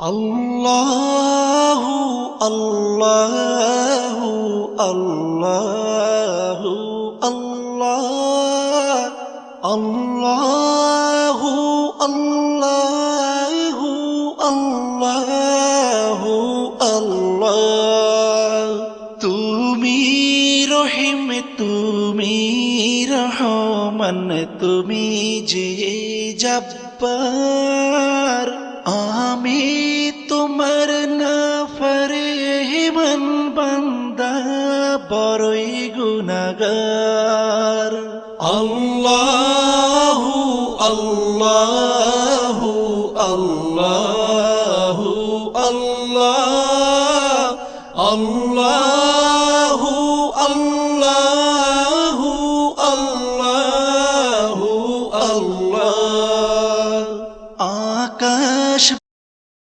আল্লাহু আল্লাহু আল্লাহু আল্লাহ আল্লাহু আল্লাহু আল্লাহু আল্লাহ। তুমি রহিম, তুমি রহমান, তুমি যে জব্বার, আমি তোমার নাফরমান বান্দা, বড়ই গুনাহগার। আল্লাহু আল্লাহু আল্লাহু আল্লাহ আল্লাহ